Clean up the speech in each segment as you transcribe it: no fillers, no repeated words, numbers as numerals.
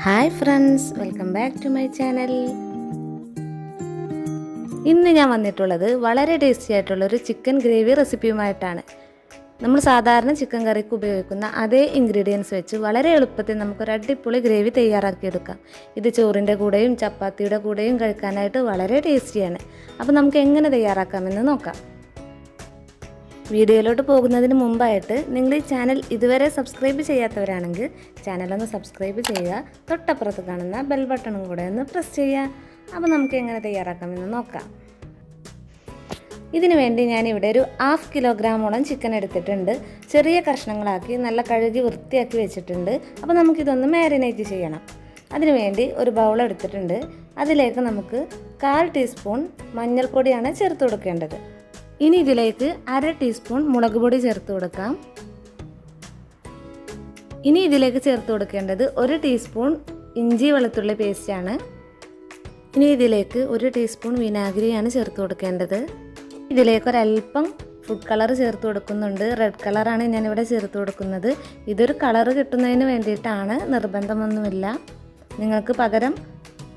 Hi friends, welcome back to my channel. ഇന്ന് ഞാൻ വന്നിട്ടുള്ളത് വളരെ ടേസ്റ്റി ആയിട്ടുള്ളൊരു ചിക്കൻ ഗ്രേവി റെസിപ്പിയുമായിട്ടാണ്. നമ്മൾ സാധാരണ ചിക്കൻ കറിക്ക് ഉപയോഗിക്കുന്ന അതേ ഇൻഗ്രീഡിയൻസ് വെച്ച് വളരെ എളുപ്പത്തിൽ നമുക്കൊരു അടിപൊളി ഗ്രേവി തയ്യാറാക്കിയെടുക്കാം. ഇത് ചോറിൻ്റെ കൂടെയും ചപ്പാത്തിയുടെ കൂടെയും കഴിക്കാനായിട്ട് വളരെ ടേസ്റ്റിയാണ്. അപ്പോൾ നമുക്ക് എങ്ങനെ തയ്യാറാക്കാമെന്ന് നോക്കാം. വീഡിയോയിലോട്ട് പോകുന്നതിന് മുമ്പായിട്ട് നിങ്ങൾ ഈ ചാനൽ ഇതുവരെ സബ്സ്ക്രൈബ് ചെയ്യാത്തവരാണെങ്കിൽ ചാനലൊന്ന് സബ്സ്ക്രൈബ് ചെയ്യുക. തൊട്ടപ്പുറത്ത് കാണുന്ന ബെൽ ബട്ടണും കൂടെ ഒന്ന് പ്രസ് ചെയ്യുക. അപ്പോൾ നമുക്ക് എങ്ങനെ തയ്യാറാക്കാമെന്ന് നോക്കാം. ഇതിനു വേണ്ടി ഞാനിവിടെ ഒരു 1/2 കിലോഗ്രാമോളം ചിക്കൻ എടുത്തിട്ടുണ്ട്. ചെറിയ കഷ്ണങ്ങളാക്കി നല്ല കഴുകി വൃത്തിയാക്കി വെച്ചിട്ടുണ്ട്. അപ്പോൾ നമുക്കിതൊന്ന് മാരിനേറ്റ് ചെയ്യണം. അതിനുവേണ്ടി ഒരു ബൗൾ എടുത്തിട്ടുണ്ട്. അതിലേക്ക് നമുക്ക് 1/4 ടീസ്പൂൺ മഞ്ഞൾപ്പൊടിയാണ് ചേർത്ത് കൊടുക്കേണ്ടത്. ഇനി ഇതിലേക്ക് 1/2 ടീസ്പൂൺ മുളക് പൊടി ചേർത്ത് കൊടുക്കാം. ഇനി ഇതിലേക്ക് ചേർത്ത് കൊടുക്കേണ്ടത് 1 ടീസ്പൂൺ ഇഞ്ചി വെളുത്തുള്ളി പേസ്റ്റാണ്. ഇനി ഇതിലേക്ക് 1 ടീസ്പൂൺ വിനാഗിരിയാണ് ചേർത്ത് കൊടുക്കേണ്ടത്. ഇതിലേക്ക് ഒരല്പം ഫുഡ് കളർ ചേർത്ത് കൊടുക്കുന്നുണ്ട്. റെഡ് കളറാണ് ഞാനിവിടെ ചേർത്ത് കൊടുക്കുന്നത്. ഇതൊരു കളർ കിട്ടുന്നതിന് വേണ്ടിയിട്ടാണ്, നിർബന്ധമൊന്നുമില്ല. നിങ്ങൾക്ക് പകരം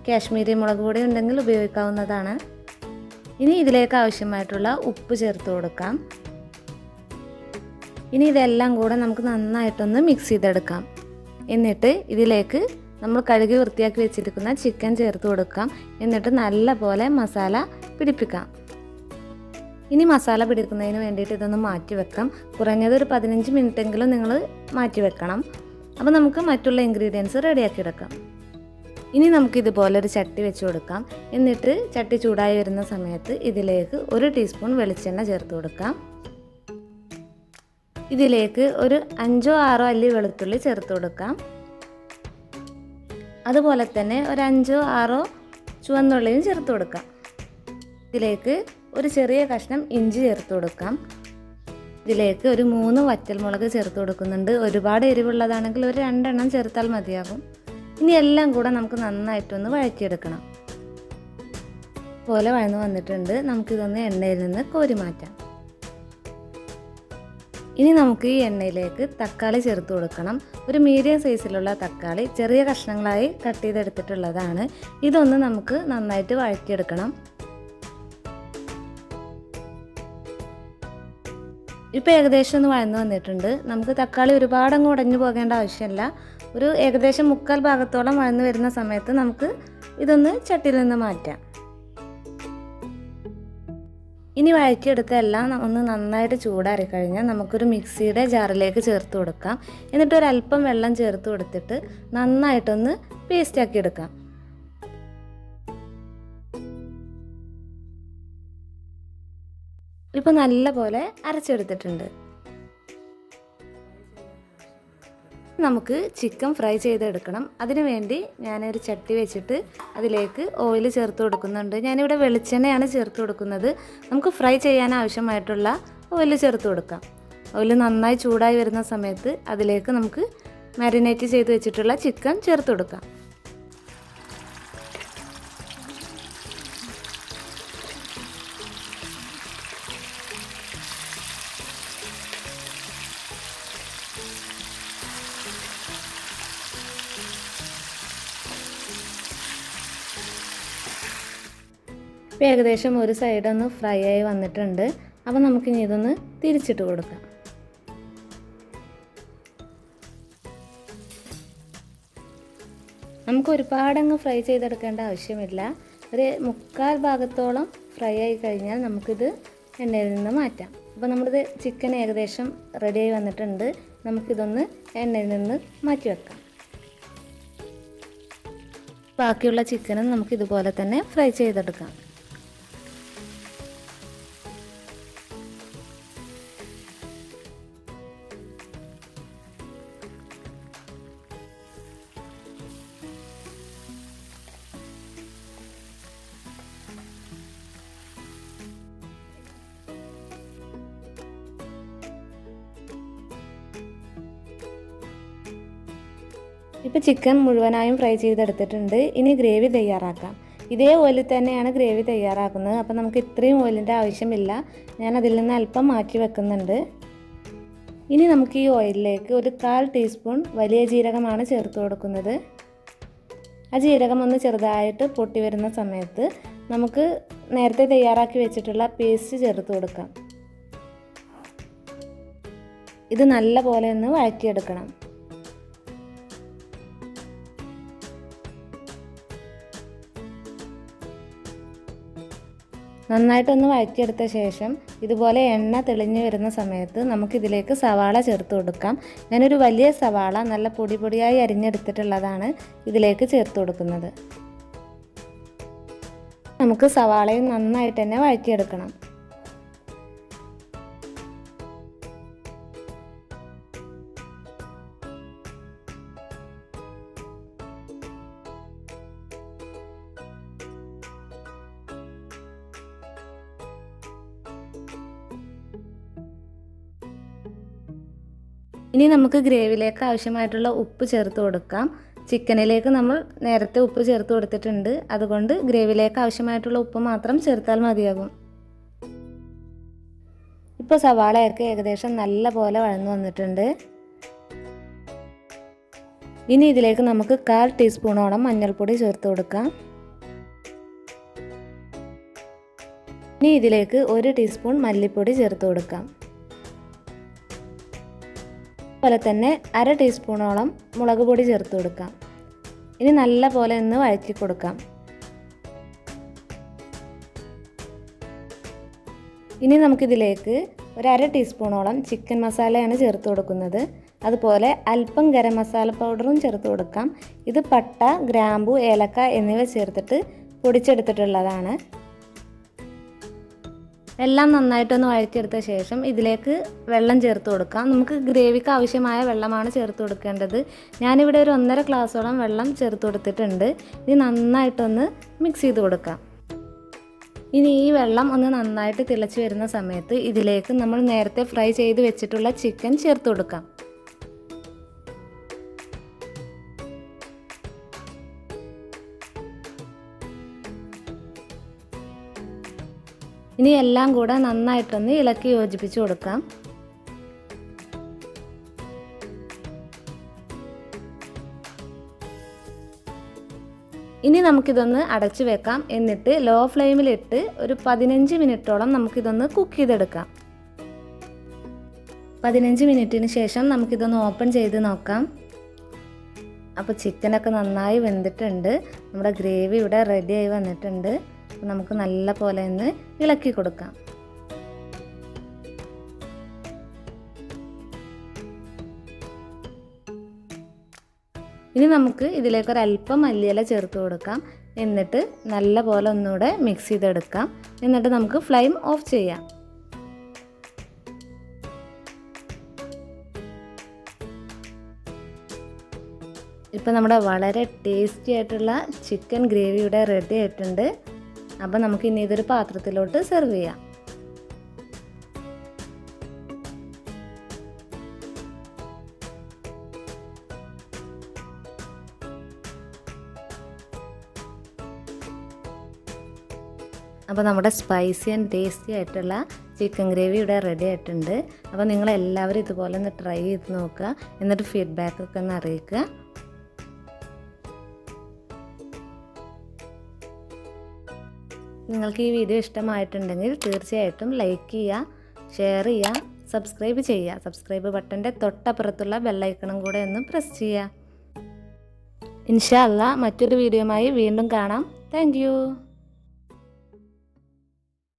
കാശ്മീരി മുളക് പൊടി ഉണ്ടെങ്കിൽ ഉപയോഗിക്കാവുന്നതാണ്. ഇനി ഇതിലേക്ക് ആവശ്യമായിട്ടുള്ള ഉപ്പ് ചേർത്ത് കൊടുക്കാം. ഇനി ഇതെല്ലാം കൂടെ നമുക്ക് നന്നായിട്ടൊന്ന് മിക്സ് ചെയ്തെടുക്കാം. എന്നിട്ട് ഇതിലേക്ക് നമ്മൾ കഴുകി വൃത്തിയാക്കി വെച്ചിരിക്കുന്ന ചിക്കൻ ചേർത്ത് കൊടുക്കാം. എന്നിട്ട് നല്ല പോലെ മസാല പിടിപ്പിക്കാം. ഇനി മസാല പിടിക്കുന്നതിന് വേണ്ടിയിട്ട് ഇതൊന്ന് മാറ്റി വെക്കാം. കുറഞ്ഞത് ഒരു 15 മിനിറ്റെങ്കിലും നിങ്ങൾ മാറ്റി വെക്കണം. അപ്പോൾ നമുക്ക് മറ്റുള്ള ഇൻഗ്രീഡിയൻസ് റെഡിയാക്കി എടുക്കാം. ഇനി നമുക്കിതുപോലൊരു ചട്ടി വെച്ച് കൊടുക്കാം. എന്നിട്ട് ചട്ടി ചൂടായി വരുന്ന സമയത്ത് ഇതിലേക്ക് 1 ടീസ്പൂൺ വെളിച്ചെണ്ണ ചേർത്ത് കൊടുക്കാം. ഇതിലേക്ക് ഒരു 5-6 അല്ലി വെളുത്തുള്ളി ചേർത്ത് കൊടുക്കാം. അതുപോലെ തന്നെ ഒരു 5-6 ചുവന്നുള്ളിയും ചേർത്ത് കൊടുക്കാം. ഇതിലേക്ക് ഒരു ചെറിയ കഷ്ണം ഇഞ്ചി ചേർത്ത് കൊടുക്കാം. ഇതിലേക്ക് ഒരു 3 വറ്റൽമുളക് ചേർത്ത് കൊടുക്കുന്നുണ്ട്. ഒരുപാട് എരിവുള്ളതാണെങ്കിൽ ഒരു 2 എണ്ണം ചേർത്താൽ മതിയാകും. ഇനി എല്ലാം കൂടെ നമുക്ക് നന്നായിട്ടൊന്ന് വഴറ്റിയെടുക്കണം. പോലെ വഴന്നു വന്നിട്ടുണ്ട്. നമുക്കിതൊന്ന് എണ്ണയിൽ നിന്ന് കോരി മാറ്റാം. ഇനി നമുക്ക് ഈ എണ്ണയിലേക്ക് തക്കാളി ചേർത്ത് കൊടുക്കണം. ഒരു മീഡിയം സൈസിലുള്ള തക്കാളി ചെറിയ കഷ്ണങ്ങളായി കട്ട് ചെയ്തെടുത്തിട്ടുള്ളതാണ്. ഇതൊന്ന് നമുക്ക് നന്നായിട്ട് വഴറ്റിയെടുക്കണം. ഇപ്പോൾ ഏകദേശം ഒന്ന് വഴന്നു വന്നിട്ടുണ്ട്. നമുക്ക് തക്കാളി ഒരുപാടങ്ങ് ഉടഞ്ഞു പോകേണ്ട ആവശ്യമില്ല. ഒരു ഏകദേശം 1/4 ഭാഗത്തോളം വഴന്നു വരുന്ന സമയത്ത് നമുക്ക് ഇതൊന്ന് ചട്ടിയിൽ നിന്ന് മാറ്റാം. ഇനി വഴറ്റിയെടുത്ത എല്ലാം ഒന്ന് നന്നായിട്ട് ചൂടാറി കഴിഞ്ഞാൽ നമുക്കൊരു മിക്സിയുടെ ജാറിലേക്ക് ചേർത്ത് കൊടുക്കാം. എന്നിട്ട് ഒരല്പം വെള്ളം ചേർത്ത് കൊടുത്തിട്ട് നന്നായിട്ടൊന്ന് പേസ്റ്റാക്കി എടുക്കാം. ഇപ്പോൾ നല്ല പോലെ അരച്ചെടുത്തിട്ടുണ്ട്. നമുക്ക് ചിക്കൻ ഫ്രൈ ചെയ്തെടുക്കണം. അതിനുവേണ്ടി ഞാനൊരു ചട്ടി വെച്ചിട്ട് അതിലേക്ക് ഓയിൽ ചേർത്ത് കൊടുക്കുന്നുണ്ട്. ഞാനിവിടെ വെളിച്ചെണ്ണയാണ് ചേർത്ത് കൊടുക്കുന്നത്. നമുക്ക് ഫ്രൈ ചെയ്യാൻ ആവശ്യമായിട്ടുള്ള ഓയിൽ ചേർത്ത് കൊടുക്കാം. ഓയിൽ നന്നായി ചൂടായി വരുന്ന സമയത്ത് അതിലേക്ക് നമുക്ക് മാരിനേറ്റ് ചെയ്ത് വെച്ചിട്ടുള്ള ചിക്കൻ ചേർത്ത് കൊടുക്കാം. ഇപ്പോൾ ഏകദേശം ഒരു സൈഡൊന്ന് ഫ്രൈ ആയി വന്നിട്ടുണ്ട്. അപ്പോൾ നമുക്കിനി ഇതൊന്ന് തിരിച്ചിട്ട് കൊടുക്കാം. നമുക്ക് ഒരുപാടങ്ങ് ഫ്രൈ ചെയ്തെടുക്കേണ്ട ആവശ്യമില്ല. ഒരു 1/4 ഭാഗത്തോളം ഫ്രൈ ആയി കഴിഞ്ഞാൽ നമുക്കിത് എണ്ണയിൽ നിന്ന് മാറ്റാം. അപ്പോൾ നമ്മുടെ ചിക്കൻ ഏകദേശം റെഡിയായി വന്നിട്ടുണ്ട്. നമുക്കിതൊന്ന് എണ്ണയിൽ നിന്ന് മാറ്റി വെക്കാം. ബാക്കിയുള്ള ചിക്കനും നമുക്കിതുപോലെ തന്നെ ഫ്രൈ ചെയ്തെടുക്കാം. ഇപ്പോൾ ചിക്കൻ മുഴുവനായും ഫ്രൈ ചെയ്തെടുത്തിട്ടുണ്ട്. ഇനി ഗ്രേവി തയ്യാറാക്കാം. ഇതേ ഓയിലിൽ തന്നെയാണ് ഗ്രേവി തയ്യാറാക്കുന്നത്. അപ്പോൾ നമുക്ക് ഇത്രയും ഓയിലിൻ്റെ ആവശ്യമില്ല. ഞാൻ അതിൽ നിന്ന് അല്പം മാറ്റി വെക്കുന്നുണ്ട്. ഇനി നമുക്ക് ഈ ഓയിലിലേക്ക് ഒരു 1/4 ടീസ്പൂൺ വലിയ ജീരകമാണ് ചേർത്ത് കൊടുക്കുന്നത്. ആ ജീരകം ഒന്ന് ചെറുതായിട്ട് പൊട്ടി വരുന്ന സമയത്ത് നമുക്ക് നേരത്തെ തയ്യാറാക്കി വെച്ചിട്ടുള്ള പേസ്റ്റ് ചേർത്ത് കൊടുക്കാം. ഇത് നല്ല പോലെ ഒന്ന് വഴറ്റിയെടുക്കണം. നന്നായിട്ടൊന്ന് വഴറ്റിയെടുത്ത ശേഷം ഇതുപോലെ എണ്ണ തെളിഞ്ഞു വരുന്ന സമയത്ത് നമുക്കിതിലേക്ക് സവാള ചേർത്ത് കൊടുക്കാം. ഞാനൊരു വലിയ സവാള നല്ല പൊടി പൊടിയായി അരിഞ്ഞെടുത്തിട്ടുള്ളതാണ് ഇതിലേക്ക് ചേർത്ത് കൊടുക്കുന്നത്. നമുക്ക് സവാളയും നന്നായിട്ട് തന്നെ വഴറ്റിയെടുക്കണം. ഇനി നമുക്ക് ഗ്രേവിയിലേക്ക് ആവശ്യമായിട്ടുള്ള ഉപ്പ് ചേർത്ത് കൊടുക്കാം. ചിക്കനിലേക്ക് നമ്മൾ നേരത്തെ ഉപ്പ് ചേർത്ത് കൊടുത്തിട്ടുണ്ട്. അതുകൊണ്ട് ഗ്രേവിയിലേക്ക് ആവശ്യമായിട്ടുള്ള ഉപ്പ് മാത്രം ചേർത്താൽ മതിയാകും. ഇപ്പോൾ സവാളയൊക്കെ ഏകദേശം നല്ല പോലെ വഴന്നു വന്നിട്ടുണ്ട്. ഇനി ഇതിലേക്ക് നമുക്ക് 1/4 ടീസ്പൂണോളം മഞ്ഞൾപ്പൊടി ചേർത്ത് കൊടുക്കാം. ഇനി ഇതിലേക്ക് 1 ടീസ്പൂൺ മല്ലിപ്പൊടി ചേർത്ത് കൊടുക്കാം. അതുപോലെ തന്നെ 1/2 ടീസ്പൂണോളം മുളക് പൊടി ചേർത്ത് കൊടുക്കാം. ഇനി നല്ല പോലെ ഒന്ന് വഴറ്റി കൊടുക്കാം. ഇനി നമുക്കിതിലേക്ക് 1/2 ടീസ്പൂണോളം ചിക്കൻ മസാലയാണ് ചേർത്ത് കൊടുക്കുന്നത്. അതുപോലെ അല്പം ഗരം മസാല പൗഡറും ചേർത്ത് കൊടുക്കാം. ഇത് പട്ട, ഗ്രാമ്പു, ഏലക്ക എന്നിവ ചേർത്തിട്ട് പൊടിച്ചെടുത്തിട്ടുള്ളതാണ്. എല്ലാം നന്നായിട്ടൊന്ന് വഴറ്റിയെടുത്ത ശേഷം ഇതിലേക്ക് വെള്ളം ചേർത്ത് കൊടുക്കാം. നമുക്ക് ഗ്രേവിക്ക് ആവശ്യമായ വെള്ളമാണ് ചേർത്ത് കൊടുക്കേണ്ടത്. ഞാനിവിടെ ഒരു 1.5 ഗ്ലാസ്സോളം വെള്ളം ചേർത്ത് കൊടുത്തിട്ടുണ്ട്. ഇത് നന്നായിട്ടൊന്ന് മിക്സ് ചെയ്ത് കൊടുക്കാം. ഇനി ഈ വെള്ളം ഒന്ന് നന്നായിട്ട് തിളച്ച് വരുന്ന സമയത്ത് ഇതിലേക്ക് നമ്മൾ നേരത്തെ ഫ്രൈ ചെയ്ത് വെച്ചിട്ടുള്ള ചിക്കൻ ചേർത്ത് കൊടുക്കാം. ഇനി എല്ലാം കൂടെ നന്നായിട്ടൊന്ന് ഇളക്കി യോജിപ്പിച്ച് കൊടുക്കാം. ഇനി നമുക്കിതൊന്ന് അടച്ചു വെക്കാം. എന്നിട്ട് ലോ ഫ്ലെയിമിലിട്ട് ഒരു 15 മിനിറ്റോളം നമുക്കിതൊന്ന് കുക്ക് ചെയ്തെടുക്കാം. 15 മിനിറ്റിന് ശേഷം നമുക്കിതൊന്ന് ഓപ്പൺ ചെയ്ത് നോക്കാം. അപ്പോൾ ചിക്കനൊക്കെ നന്നായി വെന്തിട്ടുണ്ട്. നമ്മുടെ ഗ്രേവി ഇവിടെ റെഡിയായി വന്നിട്ടുണ്ട്. നമുക്ക് നല്ല പോലെ ഒന്ന് ഇളക്കി കൊടുക്കാം. ഇനി നമുക്ക് ഇതിലേക്ക് ഒരല്പം മല്ലിയില ചേർത്ത് കൊടുക്കാം. എന്നിട്ട് നല്ല പോലെ ഒന്നുകൂടെ മിക്സ് ചെയ്തെടുക്കാം. എന്നിട്ട് നമുക്ക് ഫ്ലെയിം ഓഫ് ചെയ്യാം. ഇപ്പോൾ നമ്മുടെ വളരെ ടേസ്റ്റി ആയിട്ടുള്ള ചിക്കൻ ഗ്രേവി ഇവിടെ റെഡി ആയിട്ടുണ്ട്. അപ്പോൾ നമുക്ക് ഇനി ഇതൊരു പാത്രത്തിലോട്ട് സെർവ് ചെയ്യാം. അപ്പോൾ നമ്മുടെ സ്പൈസി ആൻഡ് ടേസ്റ്റി ആയിട്ടുള്ള ചിക്കൻ ഗ്രേവി ഇവിടെ റെഡി ആയിട്ടുണ്ട്. അപ്പോൾ നിങ്ങളെല്ലാവരും ഇതുപോലെ ഒന്ന് ട്രൈ ചെയ്ത് നോക്കുക. എന്നിട്ട് ഫീഡ്ബാക്കൊക്കെ ഒന്ന് അറിയിക്കുക. നിങ്ങൾക്ക് ഈ വീഡിയോ ഇഷ്ടമായിട്ടുണ്ടെങ്കിൽ തീർച്ചയായിട്ടും ലൈക്ക് ചെയ്യുക, ഷെയർ ചെയ്യുക, സബ്സ്ക്രൈബ് ചെയ്യുക. സബ്സ്ക്രൈബ് ബട്ടൻ്റെ തൊട്ടപ്പുറത്തുള്ള ബെല്ലൈക്കണും കൂടെ ഒന്ന് പ്രസ് ചെയ്യുക. ഇൻഷാ അല്ലാഹ് മറ്റൊരു വീഡിയോയുമായി വീണ്ടും കാണാം. Thank you.